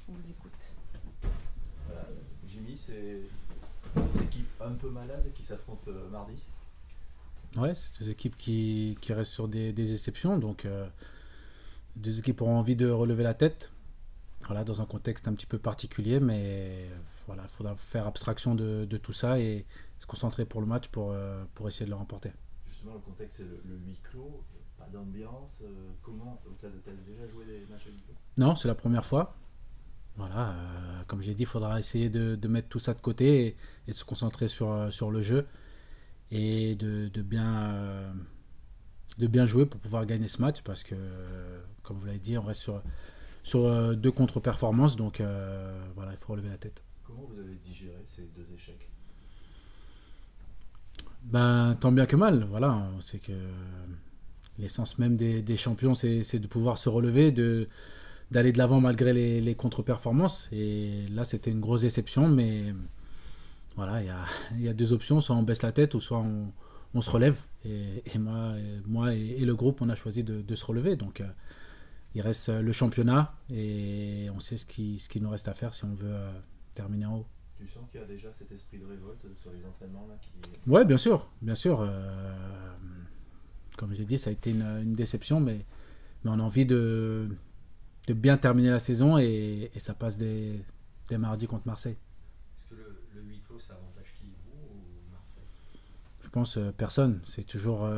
On vous écoute. Jimmy, c'est une équipe un peu malade qui s'affronte mardi. Ouais, c'est des équipes qui restent sur des déceptions. Donc, deux équipes auront envie de relever la tête. Voilà, dans un contexte un petit peu particulier. Mais voilà, il faudra faire abstraction de tout ça et se concentrer pour le match pour essayer de le remporter. Justement, le contexte, c'est le huis clos, pas d'ambiance. Comment t'as déjà joué des matchs à huis clos? Non, c'est la première fois. Voilà, comme j'ai dit, il faudra essayer de mettre tout ça de côté et de se concentrer sur le jeu et de bien jouer pour pouvoir gagner ce match parce que, comme vous l'avez dit, on reste sur deux contre-performances. Donc voilà, il faut relever la tête. Comment vous avez digéré ces deux échecs? Ben, tant bien que mal. Voilà, c'est que l'essence même des champions, c'est de pouvoir se relever, d'aller de l'avant malgré les contre-performances. Et là, c'était une grosse déception, mais voilà, il y a deux options, soit on baisse la tête ou soit on se relève. Et moi et le groupe, on a choisi de se relever. Donc, il reste le championnat et on sait ce qu'il nous reste à faire si on veut terminer en haut. Tu sens qu'il y a déjà cet esprit de révolte sur les entraînements là qui... Ouais, bien sûr, bien sûr. Comme j'ai dit, ça a été une déception, mais on a envie de bien terminer la saison et ça passe dès mardi contre Marseille. Est-ce que le huis clos, ça avantage qui, vous ou Marseille? Je pense personne. C'est toujours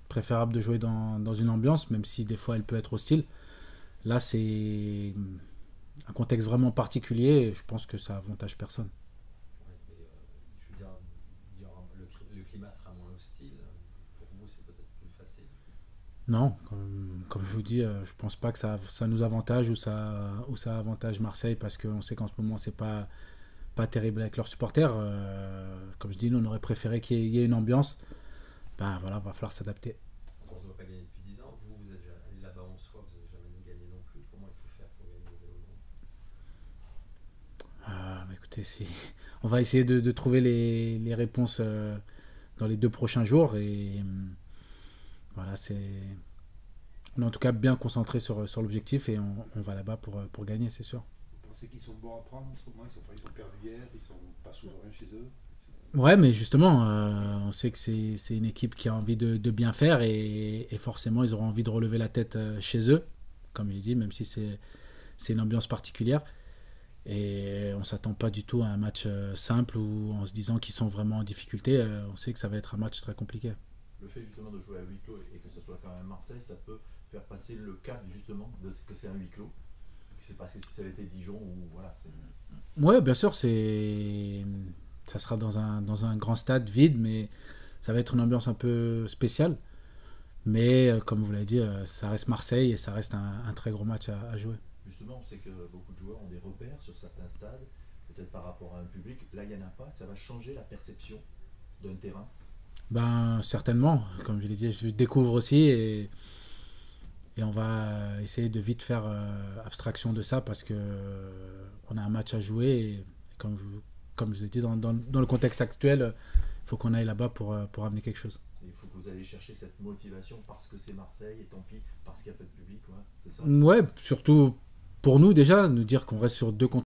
préférable de jouer dans une ambiance, même si des fois elle peut être hostile. Là, c'est un contexte vraiment particulier et je pense que ça avantage personne. Ouais, mais je veux dire, le climat sera moins hostile. Pour vous, c'est peut-être plus facile. Non, comme je vous dis, je pense pas que ça nous avantage ou ça avantage Marseille parce qu'on sait qu'en ce moment c'est pas terrible avec leurs supporters. Comme je dis, nous on aurait préféré qu'il y ait une ambiance. Ben voilà, va falloir s'adapter. On ne va pas gagner depuis 10 ans. Vous êtes déjà allé là-bas 11 fois, vous n'avez jamais gagné non plus. Comment il faut faire pour gagner au Vélodrome? Bah écoutez, on va essayer de trouver les réponses dans les 2 prochains jours et voilà, on est en tout cas bien concentré sur l'objectif et on va là-bas pour gagner, c'est sûr. Vous pensez qu'ils sont bons à prendre en ce moment? Ils ont perdu hier, ils sont pas souverains chez eux. Ouais, mais justement, on sait que c'est une équipe qui a envie de bien faire et forcément ils auront envie de relever la tête chez eux, comme je dit, même si c'est une ambiance particulière. Et on ne s'attend pas du tout à un match simple ou en se disant qu'ils sont vraiment en difficulté. On sait que ça va être un match très compliqué. Le fait justement de jouer à huis clos et que ce soit quand même Marseille, ça peut faire passer le cap justement de que c'est un huis clos. C'est parce que si ça avait été Dijon ou voilà. Ouais, bien sûr, ça sera dans un grand stade vide, mais ça va être une ambiance un peu spéciale. Mais comme vous l'avez dit, ça reste Marseille et ça reste un très gros match à jouer. Justement, on sait que beaucoup de joueurs ont des repères sur certains stades, peut-être par rapport à un public. Là, il n'y en a pas. Ça va changer la perception d'un terrain. Ben, certainement, comme je l'ai dit, je découvre aussi et on va essayer de vite faire abstraction de ça parce que on a un match à jouer et comme je vous ai dit, dans le contexte actuel, il faut qu'on aille là-bas pour amener quelque chose. Il faut que vous allez chercher cette motivation parce que c'est Marseille et tant pis parce qu'il n'y a pas de public. Ouais, c'est ça. Ouais, surtout pour nous déjà, nous dire qu'on reste sur deux